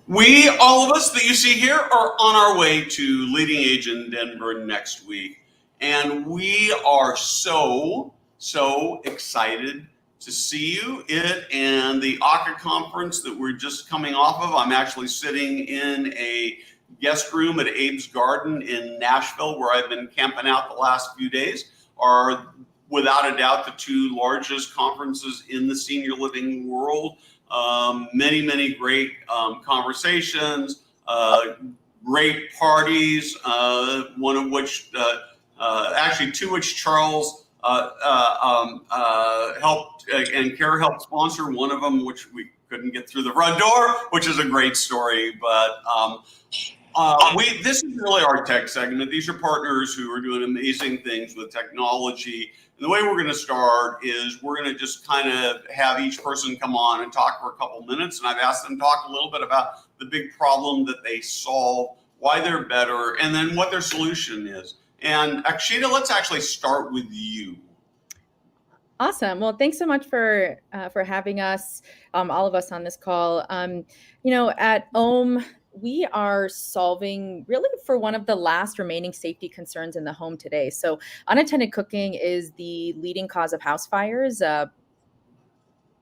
We, all of us that you see here, are on our way to LeadingAge in Denver next week. And we are so excited to see you. It and the ACA conference that we're just coming off of. I'm actually sitting in a guest room at Abe's Garden in Nashville, where I've been camping out the last few days, are without a doubt the two largest conferences in the senior living world. Many great conversations, great parties, one of which, actually two which Charles helped and KARE helped sponsor, one of them which we couldn't get through the front door, which is a great story. But this is really our tech segment. These are partners who are doing amazing things with technology. And the way we're going to start is we're going to just kind of have each person come on and talk for a couple minutes. And I've asked them to talk a little bit about the big problem that they solve, why they're better, and then what their solution is. And Akshita, let's actually start with you. Awesome. Well, thanks so much for having us, all of us on this call. At OHM, we are solving really for one of the last remaining safety concerns in the home today. So unattended cooking is the leading cause of house fires.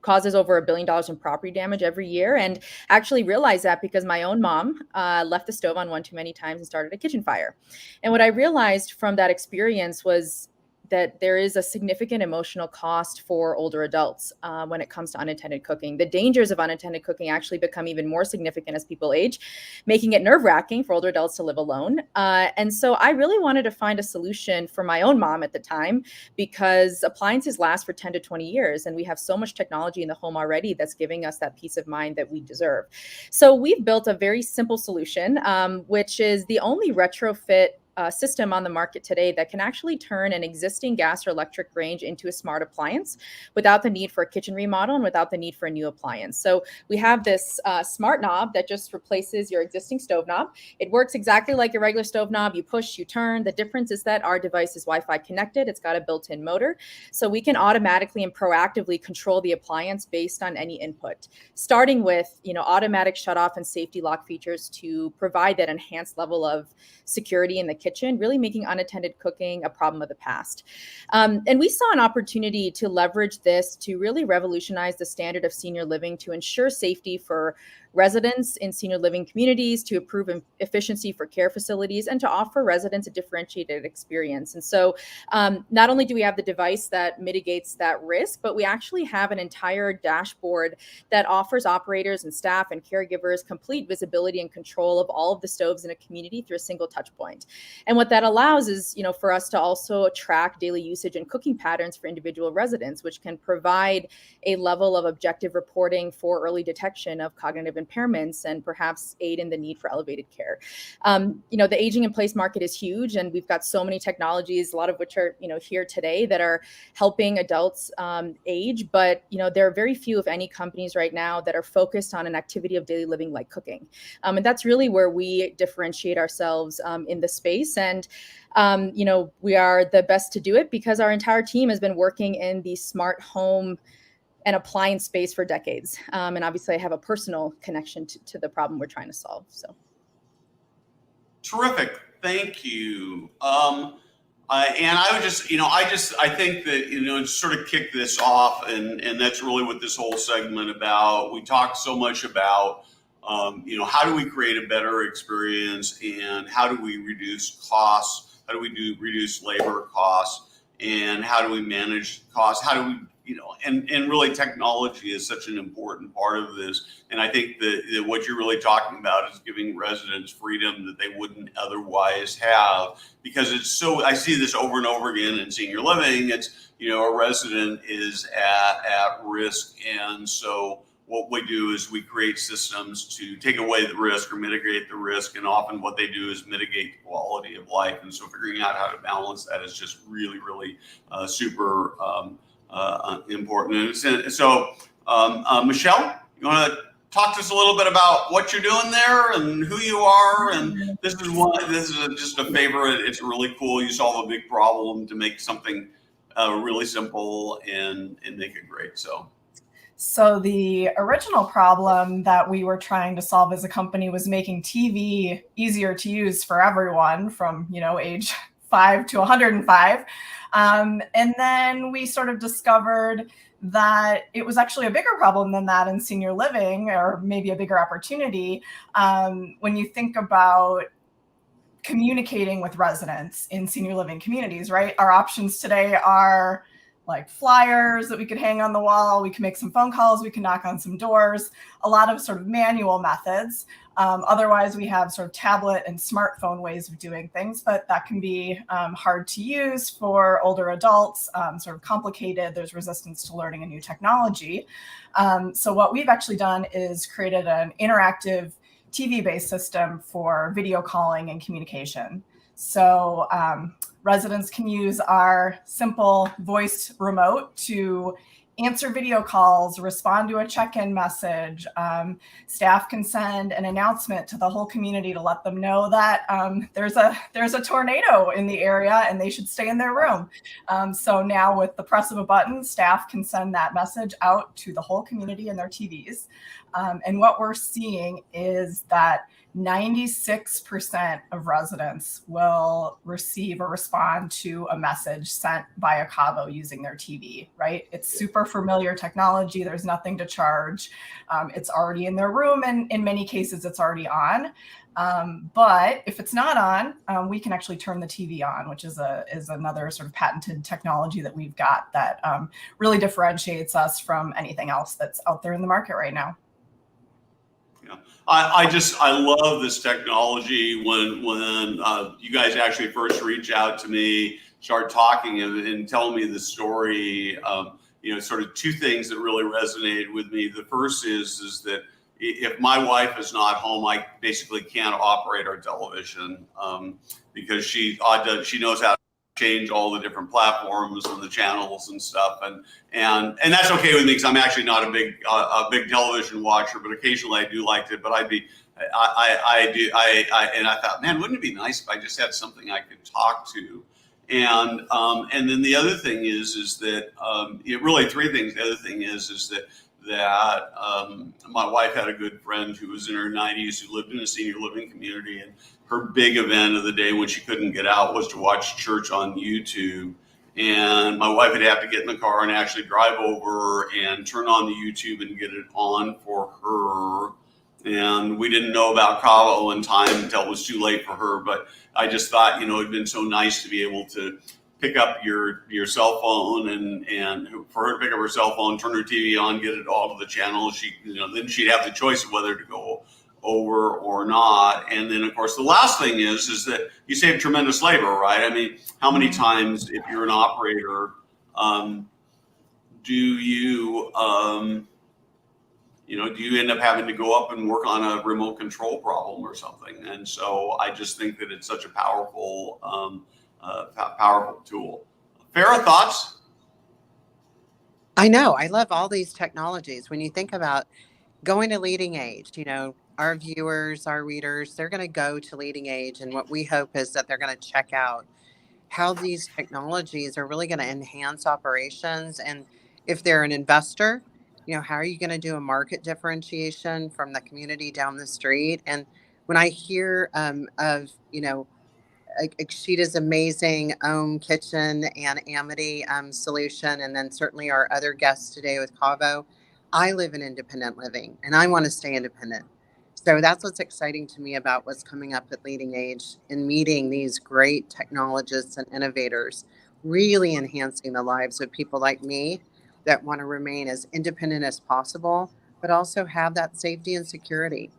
Causes over $1 billion in property damage every year, and actually realized that because my own mom left the stove on one too many times and started a kitchen fire. And what I realized from that experience was that there is a significant emotional cost for older adults when it comes to unattended cooking. The dangers of unattended cooking actually become even more significant as people age, making it nerve-wracking for older adults to live alone. And so I really wanted to find a solution for my own mom at the time, because appliances last for 10 to 20 years, and we have so much technology in the home already that's giving us that peace of mind that we deserve. So we've built a very simple solution, which is the only retrofit system on the market today that can actually turn an existing gas or electric range into a smart appliance without the need for a kitchen remodel and without the need for a new appliance. So we have this smart knob that just replaces your existing stove knob. It works exactly like a regular stove knob. You push, you turn. The difference is that our device is Wi-Fi connected. It's got a built-in motor. So we can automatically and proactively control the appliance based on any input, starting with automatic shutoff and safety lock features to provide that enhanced level of security in the kitchen, really making unattended cooking a problem of the past. And we saw an opportunity to leverage this to really revolutionize the standard of senior living, to ensure safety for residents in senior living communities, to improve efficiency for care facilities, and to offer residents a differentiated experience. And so not only do we have the device that mitigates that risk, but we actually have an entire dashboard that offers operators and staff and caregivers complete visibility and control of all of the stoves in a community through a single touch point. And what that allows is, for us to also track daily usage and cooking patterns for individual residents, which can provide a level of objective reporting for early detection of cognitive impairments and perhaps aid in the need for elevated care. The aging in place market is huge, and we've got so many technologies, a lot of which are, here today, that are helping adults age. But, there are very few, if any, companies right now that are focused on an activity of daily living like cooking. And that's really where we differentiate ourselves in the space. And we are the best to do it because our entire team has been working in the smart home and appliance space for decades. And obviously I have a personal connection to the problem we're trying to solve. So. Terrific. Thank you. And I would I think that, to sort of kick this off, and that's really what this whole segment about. We talk so much about, how do we create a better experience, and how do we reduce costs? How do we reduce labor costs, and how do we manage costs? How do we, and really technology is such an important part of this. And I think that what you're really talking about is giving residents freedom that they wouldn't otherwise have, because I see this over and over again in senior living. It's, a resident is at risk. And so what we do is we create systems to take away the risk or mitigate the risk. And often what they do is mitigate the quality of life. And so figuring out how to balance that is just really, really super important. And so, Michelle, you want to talk to us a little bit about what you're doing there and who you are? And this is just a favorite. It's really cool. You solve a big problem to make something really simple and make it great. So the original problem that we were trying to solve as a company was making TV easier to use for everyone from, age 5 to 105. And then we sort of discovered that it was actually a bigger problem than that in senior living, or maybe a bigger opportunity. When you think about communicating with residents in senior living communities, right? Our options today are like flyers that we could hang on the wall. We can make some phone calls. We can knock on some doors, a lot of sort of manual methods. Otherwise, we have sort of tablet and smartphone ways of doing things, but that can be hard to use for older adults, sort of complicated. There's resistance to learning a new technology. So what we've actually done is created an interactive TV-based system for video calling and communication. So residents can use our simple voice remote to answer video calls, respond to a check-in message. Staff can send an announcement to the whole community to let them know that there's a tornado in the area and they should stay in their room. So now with the press of a button, staff can send that message out to the whole community and their TVs. And what we're seeing is that 96% of residents will receive or respond to a message sent via Caavo using their TV, right? It's super familiar technology. There's nothing to charge. It's already in their room, and in many cases, it's already on. But if it's not on, we can actually turn the TV on, which is another sort of patented technology that we've got that really differentiates us from anything else that's out there in the market right now. Yeah, I love this technology. When you guys actually first reach out to me, start talking and telling me the story, sort of two things that really resonated with me. The first is that if my wife is not home, I basically can't operate our television because she knows how to change all the different platforms and the channels and stuff, and that's okay with me because I'm actually not a big television watcher, but occasionally I do like it. But I thought, man, wouldn't it be nice if I just had something I could talk to? And then the other thing is that really three things. The other thing is that my wife had a good friend who was in her 90s who lived in a senior living community, and her big event of the day when she couldn't get out was to watch church on YouTube. And my wife would have to get in the car and actually drive over and turn on the YouTube and get it on for her. And we didn't know about Caavo in time until it was too late for her. But I just thought, it'd been so nice to be able to pick up your cell phone and for her to pick up her cell phone, turn her TV on, get it all to the channel. Then she'd have the choice of whether to go over or not. And then of course the last thing is that you save tremendous labor, right? I mean, how many times if you're an operator, do you end up having to go up and work on a remote control problem or something? And so I just think that it's such a powerful tool. Fara, thoughts? I know. I love all these technologies. When you think about going to LeadingAge, our viewers, our readers, they're going to go to LeadingAge. And what we hope is that they're going to check out how these technologies are really going to enhance operations. And if they're an investor, how are you going to do a market differentiation from the community down the street? And when I hear of, Akshita's amazing kitchen and Amity solution, and then certainly our other guests today with Caavo, I live in independent living and I want to stay independent. So that's what's exciting to me about what's coming up at LeadingAge and meeting these great technologists and innovators, really enhancing the lives of people like me that want to remain as independent as possible, but also have that safety and security.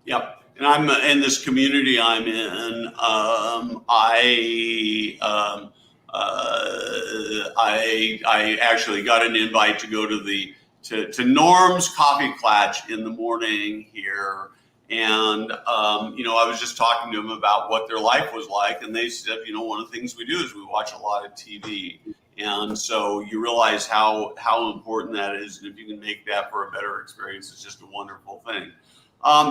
Yep. And I'm in this community I'm in. I actually got an invite to go to Norm's Coffee Klatch in the morning here, and I was just talking to them about what their life was like, and they said, one of the things we do is we watch a lot of TV, and so you realize how important that is, and if you can make that for a better experience, it's just a wonderful thing.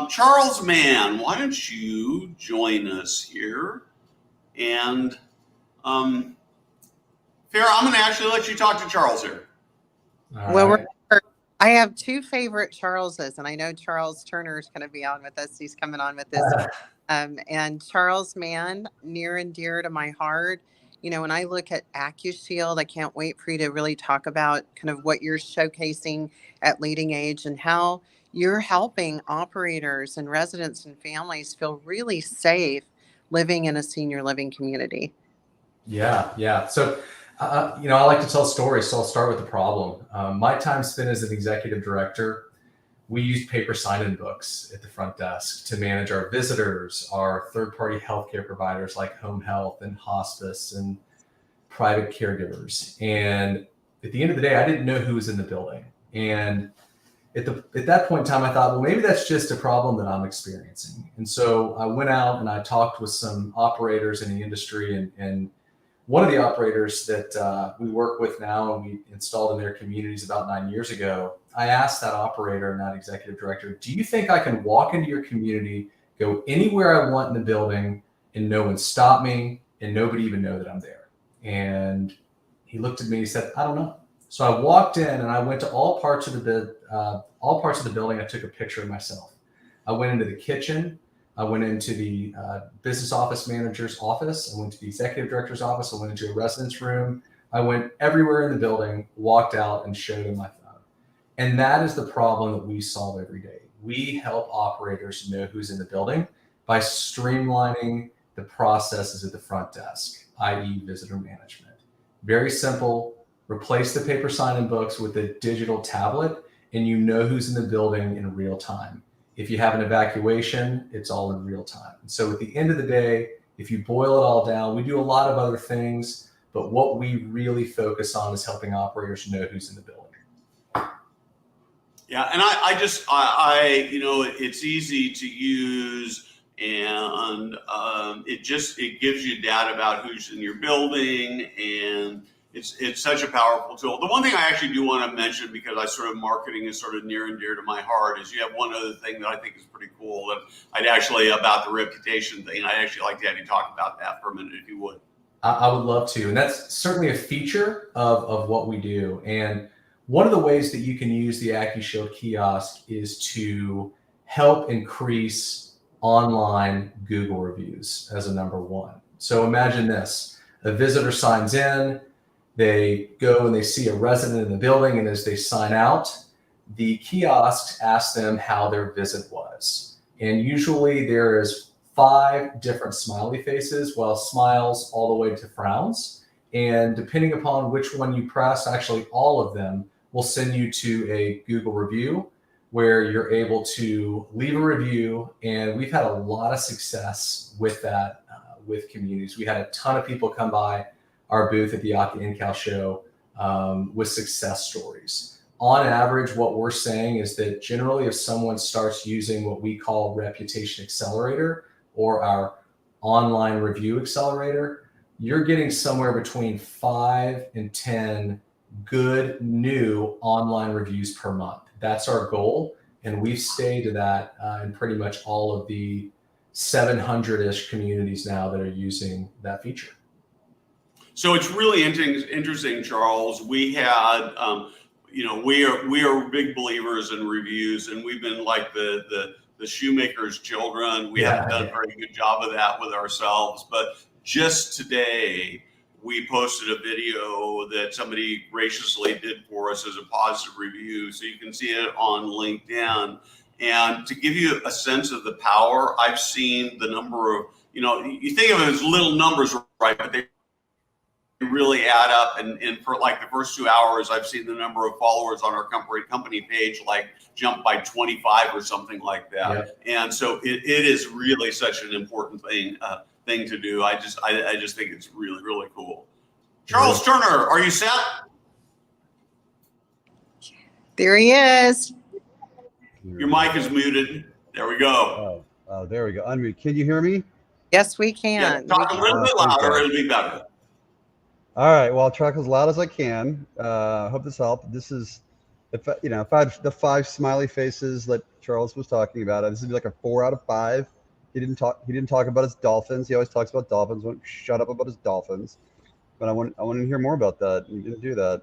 Charles Mann, why don't you join us here? And Fara, I'm going to actually let you talk to Charles here. Well, we're I have two favorite Charleses, and I know Charles Turner is going to be on with us. He's coming on with us. And Charles Mann, near and dear to my heart. You know, when I look at Accushield, I can't wait for you to really talk about kind of what you're showcasing at LeadingAge and how you're helping operators and residents and families feel really safe living in a senior living community. Yeah. So, I like to tell stories, so I'll start with the problem. My time spent as an executive director, we used paper sign-in books at the front desk to manage our visitors, our third-party healthcare providers like home health and hospice and private caregivers. And at the end of the day, I didn't know who was in the building. And at that point in time, I thought, well, maybe that's just a problem that I'm experiencing. And so I went out and I talked with some operators in the industry, and one of the operators that we work with now and we installed in their communities about 9 years ago, I asked that operator and that executive director, do you think I can walk into your community, go anywhere I want in the building, and no one stop me and nobody even know that I'm there? And he looked at me and he said, I don't know. So I walked in and I went to all parts of the building. I took a picture of myself. I went into the kitchen. I went into the business office manager's office. I went to the executive director's office. I went into a residence room. I went everywhere in the building, walked out and showed them my phone. And that is the problem that we solve every day. We help operators know who's in the building by streamlining the processes at the front desk, i.e. visitor management. Very simple. Replace the paper sign-in books with a digital tablet, and you know who's in the building in real time. If you have an evacuation, it's all in real time. And so at the end of the day, if you boil it all down, we do a lot of other things, but what we really focus on is helping operators know who's in the building. Yeah, and it's easy to use, and it gives you data about who's in your building, and it's such a powerful tool. The one thing I actually do want to mention, because marketing is sort of near and dear to my heart, is you have one other thing that I think is pretty cool that about the reputation thing. I'd actually like to have you talk about that for a minute, if you would. I would love to, and that's certainly a feature of what we do. And one of the ways that you can use the Accushield kiosk is to help increase online Google reviews as a number one. So imagine this: a visitor signs in, they go and they see a resident in the building, and as they sign out, the kiosks ask them how their visit was. And usually there is 5 different smiley faces, well, smiles all the way to frowns. And depending upon which one you press, actually all of them will send you to a Google review where you're able to leave a review. And we've had a lot of success with that with communities. We had a ton of people come by our booth at the Incal show with success stories. On average, what we're saying is that generally if someone starts using what we call Reputation Accelerator or our online review accelerator, you're getting somewhere between 5 and 10 good new online reviews per month. That's our goal. And we've stayed to that in pretty much all of the 700-ish communities now that are using that feature. So it's really interesting, Charles. We had, we are big believers in reviews, and we've been like the shoemaker's children. We haven't done a very good job of that with ourselves. But just today, we posted a video that somebody graciously did for us as a positive review. So you can see it on LinkedIn. And to give you a sense of the power, I've seen the number of, you think of it as little numbers, right? But they really add up, and for like the first 2 hours, I've seen the number of followers on our company page like jump by 25 or something like that. Yeah. And so it is really such an important thing to do. I just think it's really, really cool. Charles Turner, are you set? There he is. Your mic is muted. There we go. Oh, there we go. Unmute. Can you hear me? Yes, we can. Yeah, talk a little bit louder, it'll be better. All right. Well, I'll try as loud as I can. Hope this helped. This is, the 5 smiley faces that Charles was talking about. This would be like a 4 out of 5. He didn't talk about his dolphins. He always talks about dolphins. Won't shut up about his dolphins. But I want to hear more about that. He didn't do that.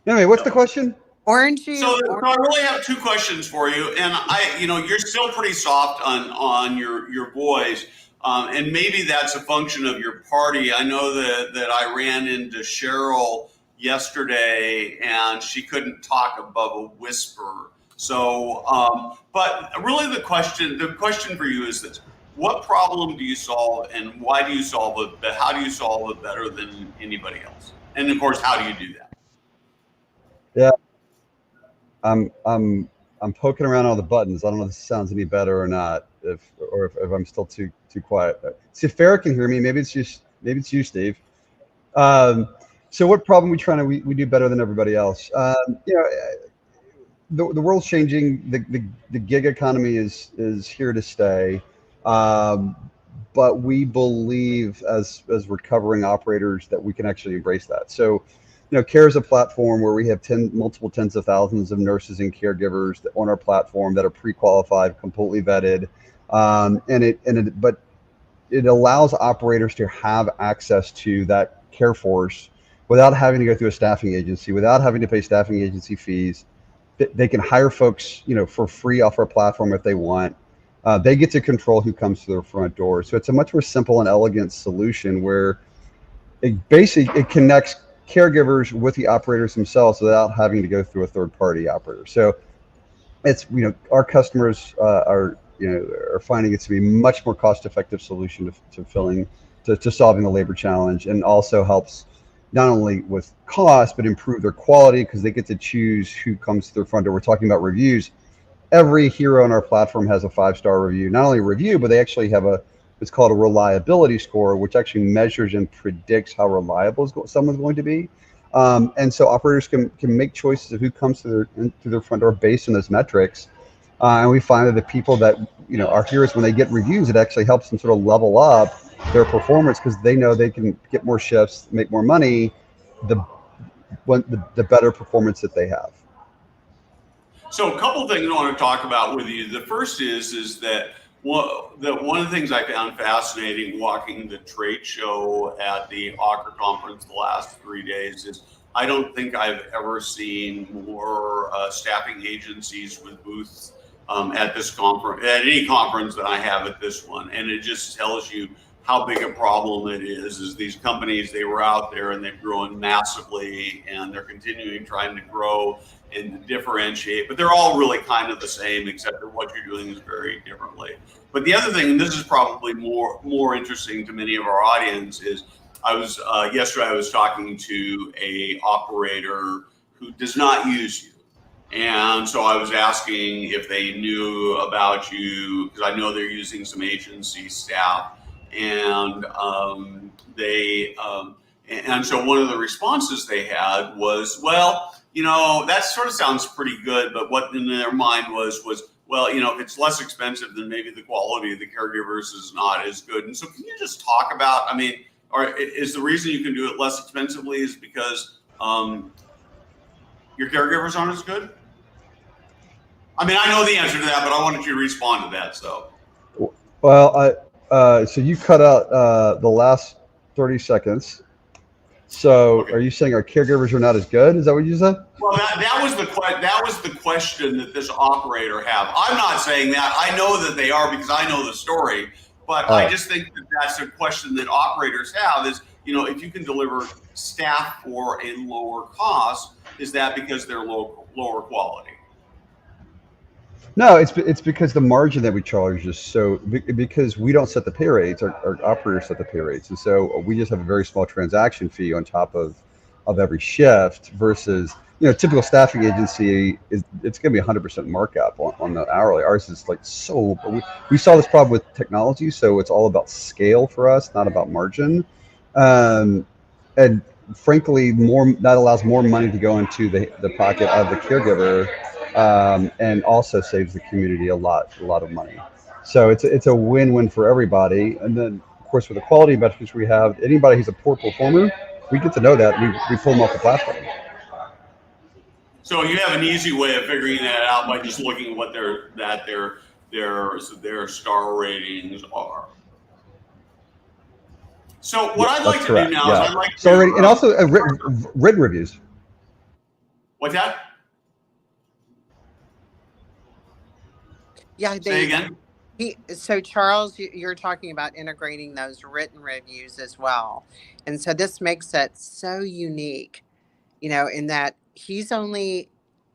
Anyway, what's the question? Orange juice. So I really have two questions for you, and you're still pretty soft on your boys, and maybe that's a function of your party. I know that I ran into Cheryl yesterday, and she couldn't talk above a whisper. So, but really, the question for you is this: what problem do you solve, and why do you solve it? How do you solve it better than anybody else? And of course, how do you do that? Yeah. I'm poking around all the buttons. I don't know if this sounds any better or not, if I'm still too quiet. See if Fara can hear me. Maybe it's you, Steve. So what problem we do better than everybody else? The world's changing. The gig economy is here to stay. But we believe as recovering operators that we can actually embrace that. So, KARE is a platform where we have multiple tens of thousands of nurses and caregivers on our platform that are pre-qualified, completely vetted, but it allows operators to have access to that care force without having to go through a staffing agency, without having to pay staffing agency fees. They can hire folks, for free off our platform if they want. They get to control who comes to their front door. So it's a much more simple and elegant solution where it connects caregivers with the operators themselves without having to go through a third-party operator. So it's, our customers are finding it to be much more cost-effective solution to solving the labor challenge, and also helps not only with cost but improve their quality because they get to choose who comes to their front door. We're talking about reviews. Every hero on our platform has a 5-star review. Not only a review, but they actually have it's called a reliability score, which actually measures and predicts how reliable someone's going to be. And so operators can make choices of who comes to their front door based on those metrics. And we find that the people that, are heroes, when they get reviews, it actually helps them sort of level up their performance because they know they can get more shifts, make more money, the better performance that they have. So a couple of things I want to talk about with you. The first is that one of the things I found fascinating walking the trade show at the AKRE conference the last 3 days is I don't think I've ever seen more staffing agencies with booths at this conference, at any conference that I have at this one. And it just tells you how big a problem it is these companies, they were out there and they've grown massively and they're continuing trying to grow and differentiate, but they're all really kind of the same, except that what you're doing is very differently. But the other thing, and this is probably more interesting to many of our audience, is yesterday I was talking to a operator who does not use you. And so I was asking if they knew about you, because I know they're using some agency staff. And and so one of the responses they had was, well, that sort of sounds pretty good, but what in their mind was, well, if it's less expensive, then maybe the quality of the caregivers is not as good. And so can you just talk about, is the reason you can do it less expensively is because your caregivers aren't as good? I know the answer to that, but I wanted you to respond to that, so. Well, so you cut out the last 30 seconds. So okay. Are you saying our caregivers are not as good? Is that what you said? Well, that was the question that this operator had. I'm not saying that. I know that they are because I know the story. But I just think that that's a question that operators have is, if you can deliver staff for a lower cost, is that because they're lower quality? No, it's because the margin that we charge is so, because we don't set the pay rates, our operators set the pay rates. And so we just have a very small transaction fee on top of every shift versus, typical staffing agency it's going to be 100% markup on the hourly. Ours is we saw this problem with technology. So it's all about scale for us, not about margin. And frankly, that allows more money to go into the pocket of the caregiver. And also saves the community a lot of money. So it's a win-win for everybody. And then, of course, with the quality metrics we have, anybody who's a poor performer, we get to know that. We pull them off the platform. So you have an easy way of figuring that out by just looking at what their star ratings are. So what I'd like to do now is I'd like to... and also written reviews. What's that? Yeah, Say again. So Charles, you're talking about integrating those written reviews as well. And so this makes it so unique, in that he's only,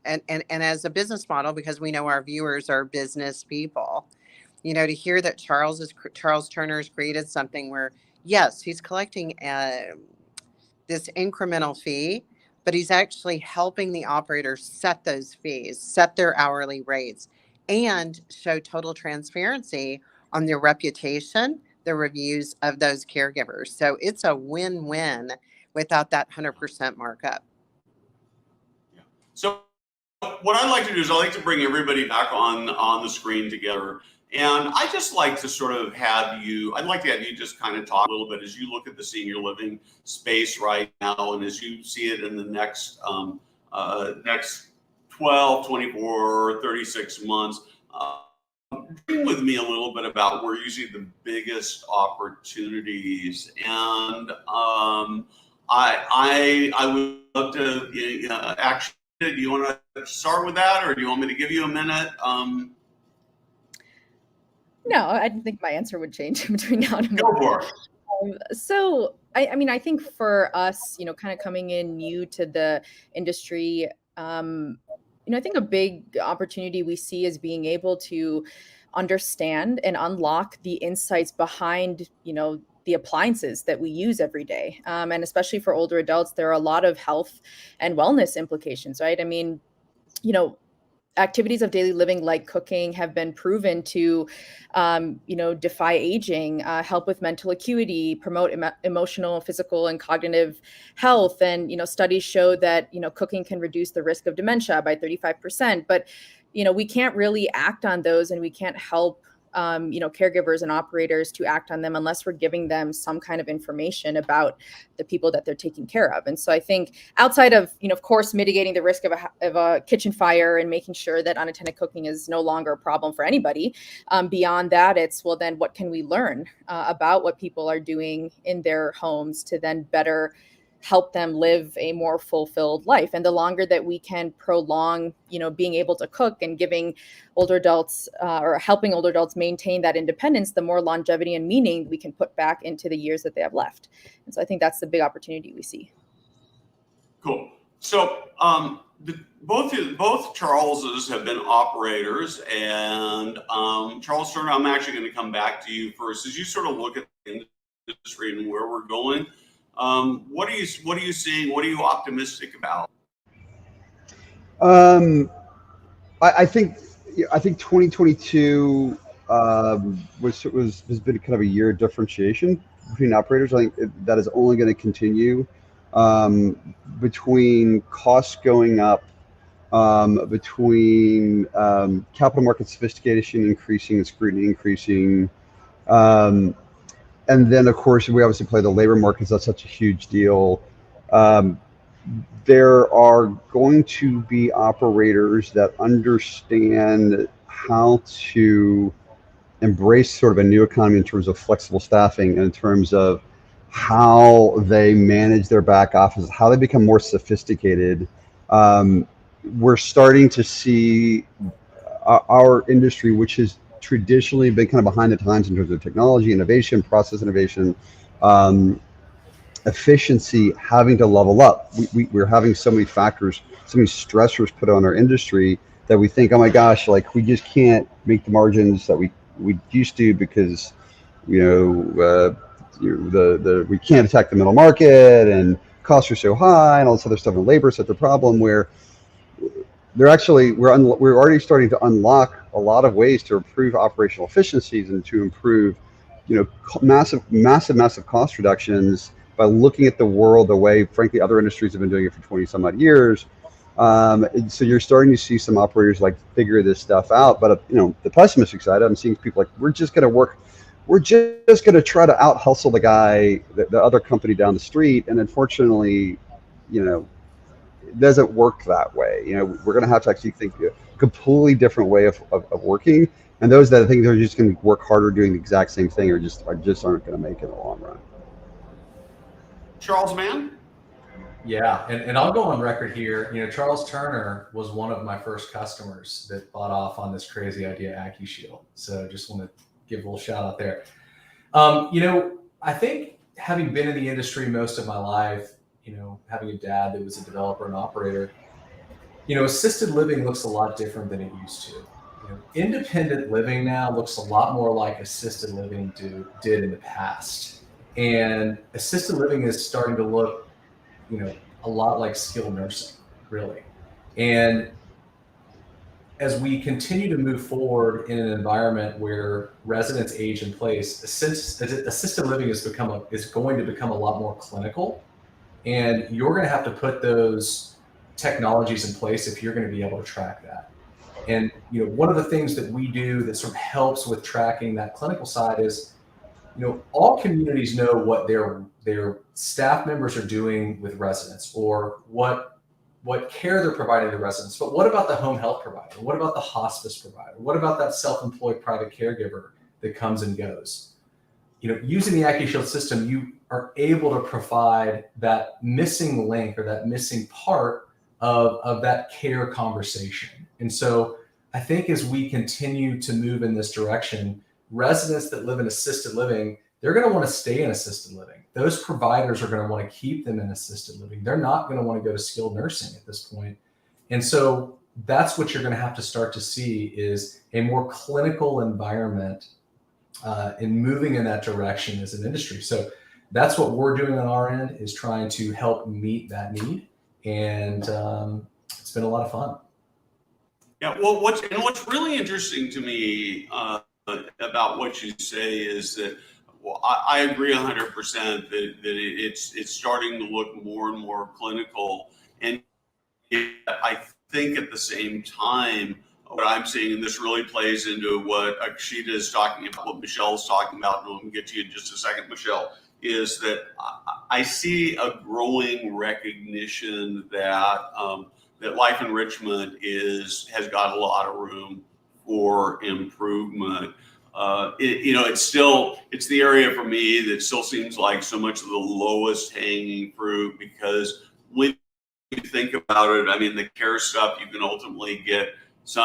and as a business model, because we know our viewers are business people, to hear that Charles Turner's created something where, yes, he's collecting this incremental fee, but he's actually helping the operators set those fees, set their hourly rates, and show total transparency on their reputation, the reviews of those caregivers. So it's a win-win without that 100% markup. So what I'd like to do is I'd like to bring everybody back on the screen together. And I just like to sort of I'd like to have you just kind of talk a little bit as you look at the senior living space right now, and as you see it in the next 12, 24, 36 months. Bring with me a little bit about where you see the biggest opportunities. And I would love to, actually, do you want to start with that, or do you want me to give you a minute? No, I didn't think my answer would change between now and Go for it. So, I mean, I think for us, kind of coming in new to the industry, I think a big opportunity we see is being able to understand and unlock the insights behind, the appliances that we use every day. And especially for older adults, there are a lot of health and wellness implications, right? I mean, activities of daily living like cooking have been proven to, defy aging, help with mental acuity, promote emotional, physical, and cognitive health. And, studies show that, cooking can reduce the risk of dementia by 35%. But, we can't really act on those, and we can't help caregivers and operators to act on them unless we're giving them some kind of information about the people that they're taking care of. And so I think outside of, of course, mitigating the risk of a kitchen fire and making sure that unattended cooking is no longer a problem for anybody, beyond that, it's, well, then what can we learn about what people are doing in their homes to then better help them live a more fulfilled life. And the longer that we can prolong, being able to cook and giving older adults or helping older adults maintain that independence, the more longevity and meaning we can put back into the years that they have left. And so I think that's the big opportunity we see. Cool. So both Charleses have been operators, and Charles Turner, I'm actually going to come back to you first. As you sort of look at the industry and where we're going, what are you seeing? What are you optimistic about? I think 2022 has been kind of a year of differentiation between operators. I think that is only going to continue, between costs going up, between capital market sophistication increasing and scrutiny increasing. And then, of course, we obviously play the labor markets. That's such a huge deal. There are going to be operators that understand how to embrace sort of a new economy in terms of flexible staffing and in terms of how they manage their back office, how they become more sophisticated. We're starting to see our industry, which has traditionally been kind of behind the times in terms of technology, innovation, process innovation, efficiency, having to level up. We're having so many factors, so many stressors put on our industry that we think, oh my gosh, like we just can't make the margins that we used to because, we can't attack the middle market and costs are so high and all this other stuff, and labor is such a problem, where we're already starting to unlock a lot of ways to improve operational efficiencies and to improve, massive cost reductions by looking at the world the way, frankly, other industries have been doing it for 20 some odd years. So you're starting to see some operators like figure this stuff out. But the pessimistic side, I'm seeing people like, we're just going to try to out hustle the guy, the other company down the street, and unfortunately, it doesn't work that way. We're going to have to actually think a completely different way of working. And those that I think they're just going to work harder doing the exact same thing just aren't going to make it in the long run. Charles Mann? Yeah, and I'll go on record here. Charles Turner was one of my first customers that bought off on this crazy idea, Accushield. So just want to give a little shout out there. I think having been in the industry most of my life, having a dad that was a developer and operator, assisted living looks a lot different than it used to. Independent living now looks a lot more like assisted living did in the past. And assisted living is starting to look a lot like skilled nursing, really. And as we continue to move forward in an environment where residents age in place, assisted living is going to become a lot more clinical. And you're going to have to put those technologies in place if you're going to be able to track that. And one of the things that we do that sort of helps with tracking that clinical side is, all communities know what their staff members are doing with residents, or what care they're providing to residents. But what about the home health provider? What about the hospice provider? What about that self-employed private caregiver that comes and goes? Using the Accushield system, you are able to provide that missing link or that missing part of that care conversation. And so I think as we continue to move in this direction, residents that live in assisted living, they're going to want to stay in assisted living. Those providers are going to want to keep them in assisted living. They're not going to want to go to skilled nursing at this point. And so that's what you're going to have to start to see is a more clinical environment in moving in that direction as an industry. So that's what we're doing on our end, is trying to help meet that need. And it's been a lot of fun. Yeah, well, what's really interesting to me about what you say is that, well, I agree 100% that it's starting to look more and more clinical, and I think at the same time, what I'm seeing, and this really plays into what Akshita is talking about, what Michelle's talking about, and we'll get to you in just a second, Michelle, is that I see a growing recognition that that life enrichment has got a lot of room for improvement. It's the area for me that still seems like so much of the lowest hanging fruit, because when you think about it, I mean, the care stuff you can ultimately get.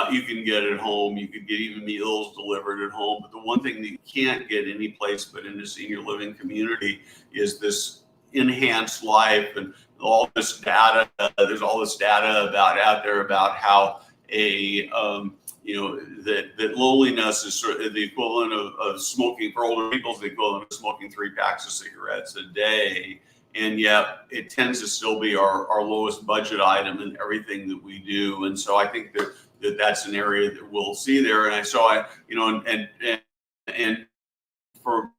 You can get at home. You could get even meals delivered at home. But the one thing that you can't get any place but in a senior living community is this enhanced life and all this data. There's all this data out there about how that loneliness is sort of the equivalent of smoking for older people, is the equivalent of smoking 3 packs of cigarettes a day. And yet it tends to still be our lowest budget item in everything that we do. And so I think that's an area that we'll see there. And and for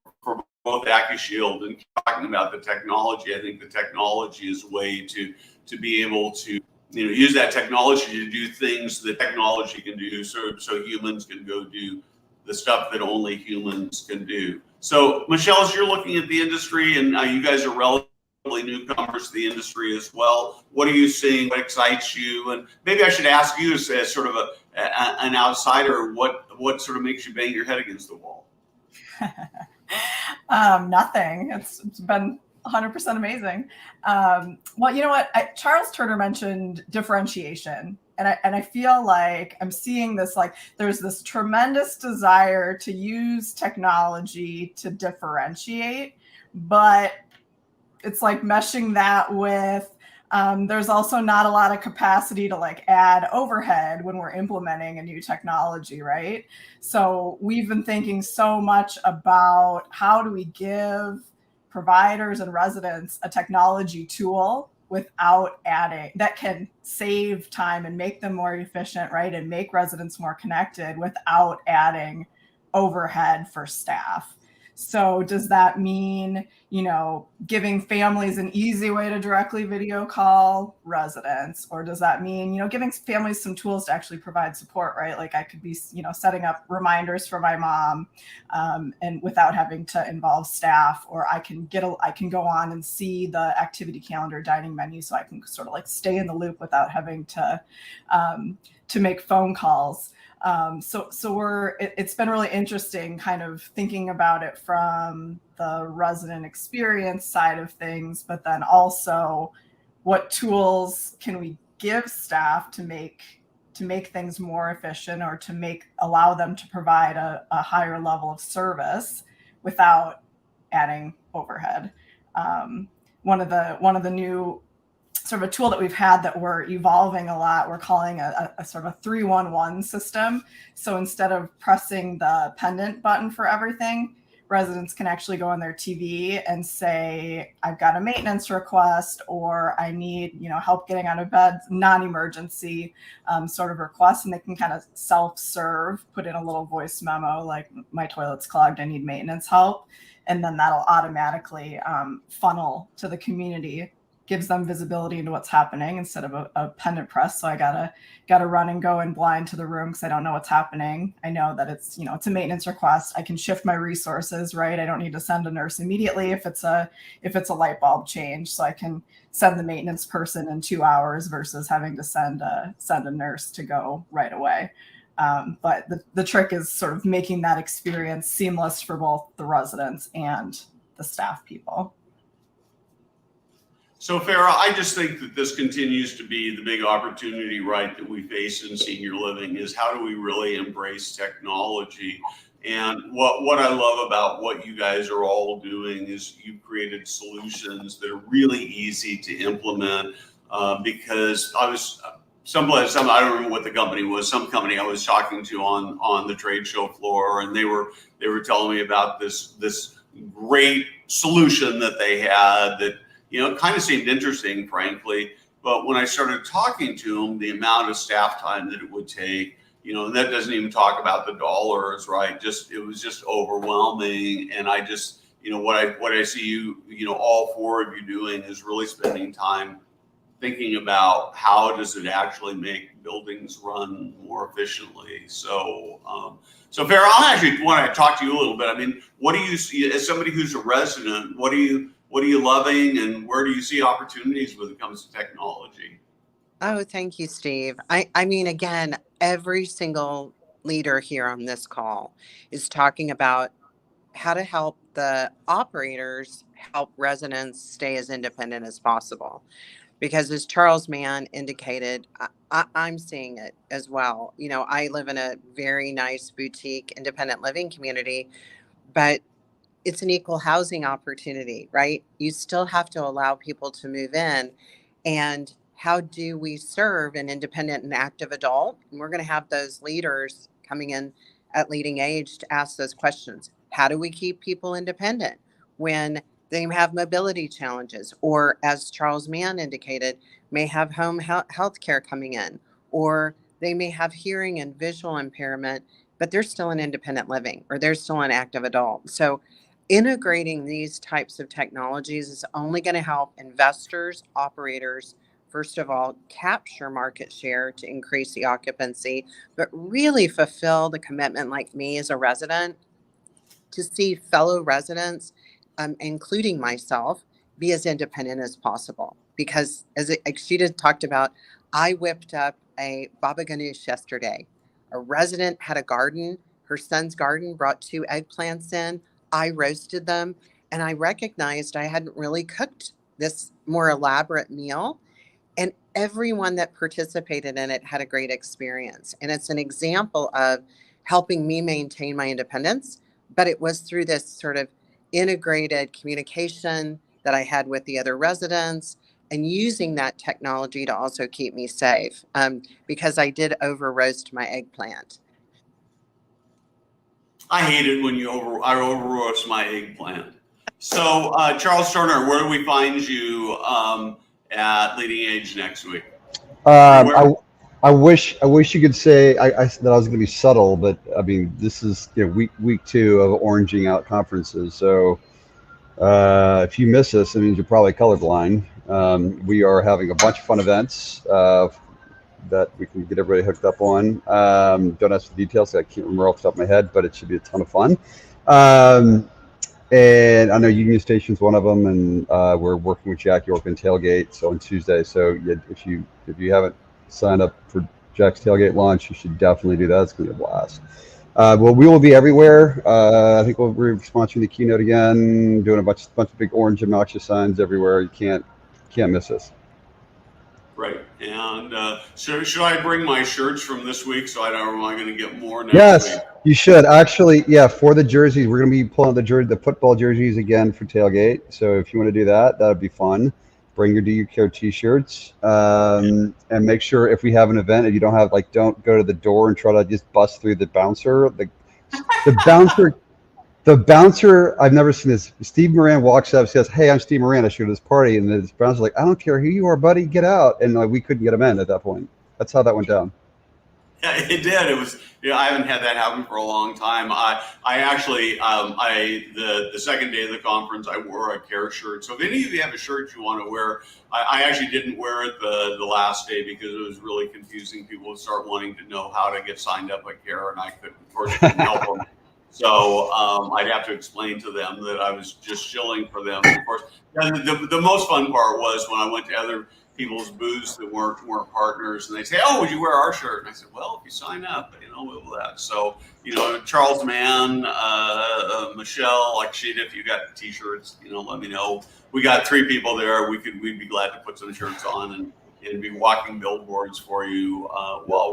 both Accushield and talking about the technology, I think the technology is a way to be able to use that technology to do things that technology can do, so humans can go do the stuff that only humans can do. So Michelle, as you're looking at the industry, and you guys are relatively newcomers to the industry as well, what are you seeing? What excites you? And maybe I should ask you, as sort of an outsider, what sort of makes you bang your head against the wall? Nothing. It's been 100% amazing. Well, you know what? Charles Turner mentioned differentiation. And I feel like I'm seeing this, like there's this tremendous desire to use technology to differentiate, but it's like meshing that with, there's also not a lot of capacity to like add overhead when we're implementing a new technology, right? So we've been thinking so much about how do we give providers and residents a technology tool without adding, that can save time and make them more efficient, right? And make residents more connected without adding overhead for staff. So does that mean, giving families an easy way to directly video call residents? Or does that mean, giving families some tools to actually provide support, right? Like I could be, setting up reminders for my mom and without having to involve staff, or I can go on and see the activity calendar, dining menu, so I can sort of like stay in the loop without having to make phone calls. It's been really interesting kind of thinking about it from the resident experience side of things, but then also what tools can we give staff to make things more efficient, or to allow them to provide a higher level of service without adding overhead. One of the new sort of a tool that we've had that we're evolving a lot, we're calling a sort of a 311 system. So instead of pressing the pendant button for everything, residents can actually go on their TV and say, I've got a maintenance request, or I need, help getting out of bed, non-emergency sort of request. And they can kind of self-serve, put in a little voice memo like, my toilet's clogged, I need maintenance help. And then that'll automatically funnel to the community, gives them visibility into what's happening instead of a pendant press. So I gotta run and go in blind to the room because I don't know what's happening. I know that it's a maintenance request. I can shift my resources, right? I don't need to send a nurse immediately if it's a light bulb change. So I can send the maintenance person in 2 hours versus having to send a nurse to go right away. But the trick is sort of making that experience seamless for both the residents and the staff people. So Fara, I just think that this continues to be the big opportunity, right, that we face in senior living, is how do we really embrace technology? And what I love about what you guys are all doing is you've created solutions that are really easy to implement. Because I was I don't remember what the company was, some company I was talking to on the trade show floor, and they were telling me about this great solution that they had that, it kind of seemed interesting, frankly. But when I started talking to them, the amount of staff time that it would take, and that doesn't even talk about the dollars, right? It was just overwhelming. And I just, what I see you, all four of you doing is really spending time thinking about how does it actually make buildings run more efficiently. So Fara, I actually want to talk to you a little bit. I mean, what do you see as somebody who's a resident? What are you loving, and where do you see opportunities when it comes to technology? Oh, thank you, Steve. I mean, again, every single leader here on this call is talking about how to help the operators help residents stay as independent as possible. Because as Charles Mann indicated, I'm seeing it as well. I live in a very nice boutique independent living community, but it's an equal housing opportunity, right? You still have to allow people to move in. And how do we serve an independent and active adult? And we're going to have those leaders coming in at LeadingAge to ask those questions. How do we keep people independent when they have mobility challenges, or as Charles Mann indicated, may have home health care coming in, or they may have hearing and visual impairment, but they're still in independent living, or they're still an active adult. So integrating these types of technologies is only going to help investors, operators, first of all, capture market share to increase the occupancy, but really fulfill the commitment, like me as a resident, to see fellow residents, including myself, be as independent as possible. Because as Akshita talked about, I whipped up a baba ganoush yesterday. A resident had a garden. Her son's garden brought 2 eggplants in. I roasted them, and I recognized I hadn't really cooked this more elaborate meal. And everyone that participated in it had a great experience. And it's an example of helping me maintain my independence, but it was through this sort of integrated communication that I had with the other residents, and using that technology to also keep me safe, because I did over roast my eggplant. I hate it when I over roast my eggplant. So Charles Turner, where do we find you at LeadingAge next week? I wish you could say that I was going to be subtle, but I mean, this is week 2 of oranging out conferences. So if you miss us, it means you're probably colorblind. We are having a bunch of fun events that we can get everybody hooked up on. Don't ask for details, I can't remember off the top of my head, but it should be a ton of fun. And I know Union Station's one of them, and we're working with Jack York and Tailgate. So on Tuesday, if you haven't signed up for Jack's Tailgate launch, you should definitely do that. It's going to be a blast. Well, we will be everywhere. I think we're sponsoring the keynote again, doing a bunch of big orange obnoxious signs everywhere. You can't miss us. Right. And should I bring my shirts from this week so am I going to get more next Yes, week? you should. Actually, yeah, for the jerseys, we're going to be pulling the football jerseys again for tailgate. So if you want to do that, that would be fun. Bring your Do You Care t-shirts, and make sure if we have an event, if you don't have, like, don't go to the door and try to just bust through the bouncer. The bouncer, I've never seen this. Steve Moran walks up, says, "Hey, I'm Steve Moran. I shoot at this party." And this bouncer's like, "I don't care who you are, buddy. Get out." And like, we couldn't get him in at that point. That's how that went down. Yeah, it did. It was. I haven't had that happen for a long time. I actually, the second day of the conference, I wore a KARE shirt. So if any of you have a shirt you want to wear, I actually didn't wear it the last day because it was really confusing. People would start wanting to know how to get signed up at KARE, and I couldn't, of course, help them. So I'd have to explain to them that I was just shilling for them. And of course, the most fun part was when I went to other people's booths that weren't partners, and they say, "Oh, would you wear our shirt?" And I said, "Well, if you sign up, we'll that." So, Charles, Mann, Michelle, Akshita, if you got T-shirts, let me know. We got 3 people there. We'd be glad to put some shirts on and be walking billboards for you while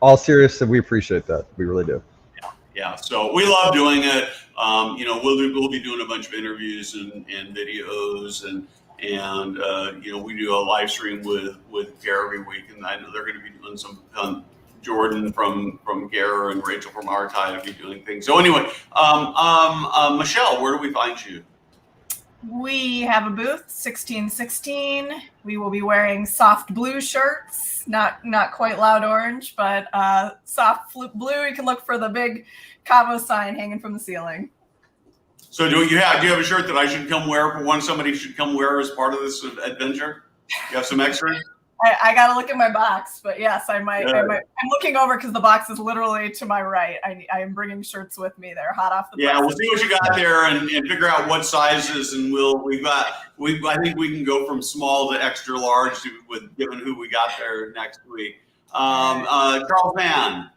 all serious, we appreciate that. We really do. Yeah. So we love doing it. We'll be doing a bunch of interviews and videos and we do a live stream with KARE every week, and I know they're going to be doing some Jordan from KARE and Rachel from RTI to be doing things. So anyway, Michelle, where do we find you? We have a booth, 1616. We will be wearing soft blue shirts, not quite loud orange, but soft blue. You can look for the big Caavo sign hanging from the ceiling. So do you have a shirt that I should come wear for one somebody should come wear as part of this adventure? You have some extras? I got to look at my box, but yes, I might. I'm looking over because the box is literally to my right. I am bringing shirts with me. They're hot off the press. Yeah, we'll see what you got there and figure out what sizes, and I think we can go from small to extra large given who we got there next week. Charles Mann.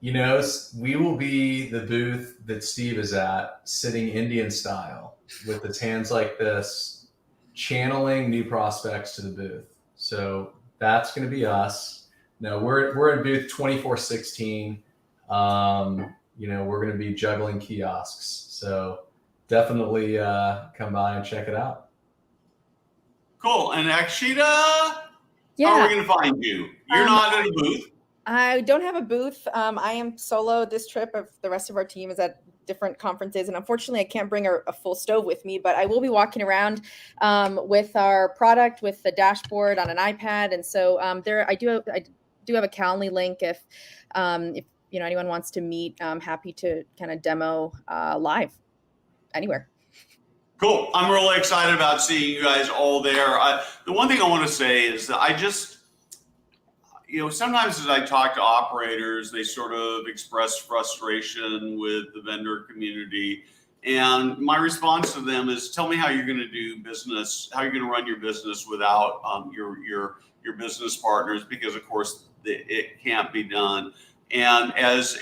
We will be the booth that Steve is at, sitting Indian style with its hands like this, channeling new prospects to the booth. So that's going to be us. No, we're at booth 2416. We're going to be juggling kiosks. So definitely come by and check it out. Cool. And Akshita, Yeah. how are we going to find you? You're not at a booth. I don't have a booth. I am solo this trip. The rest of our team is at different conferences, and unfortunately I can't bring a full stove with me, but I will be walking around with our product, with the dashboard on an iPad. And so I do have a Calendly link if anyone wants to meet. I'm happy to kind of demo live anywhere. Cool. I'm really excited about seeing you guys all there. The one thing I want to say is that I just, sometimes as I talk to operators, they sort of express frustration with the vendor community. And my response to them is, tell me how you're going to do business, how you're going to run your business without your business partners, because of course it can't be done. And as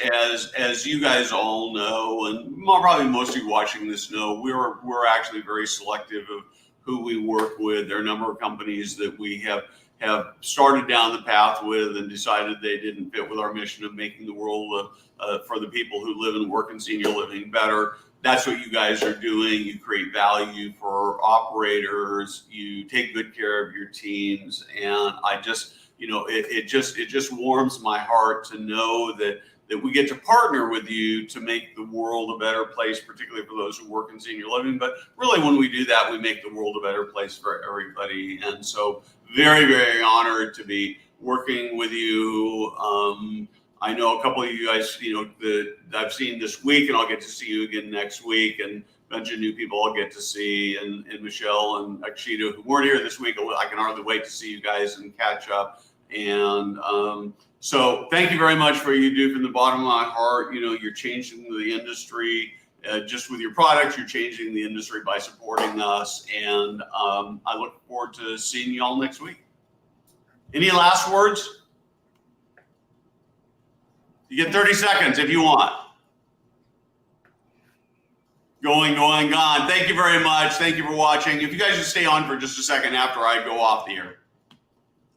you guys all know, and probably most of you watching this know, we're actually very selective of who we work with. There are a number of companies that we have started down the path with and decided they didn't fit with our mission of making the world for the people who live and work in senior living better. That's what you guys are doing. You create value for operators. You take good care of your teams, and I just, it just warms my heart to know that we get to partner with you to make the world a better place, particularly for those who work in senior living. But really, when we do that, we make the world a better place for everybody. And so very, very honored to be working with you. I know a couple of you guys, that I've seen this week, and I'll get to see you again next week, and a bunch of new people I'll get to see, and Michelle and Akshita, who weren't here this week. I can hardly wait to see you guys and catch up. And so thank you very much for what you do from the bottom of my heart. You're changing the industry just with your products. You're changing the industry by supporting us. And I look forward to seeing you all next week. Any last words? You get 30 seconds if you want. Gone. Thank you very much. Thank you for watching. If you guys just stay on for just a second after I go off the air.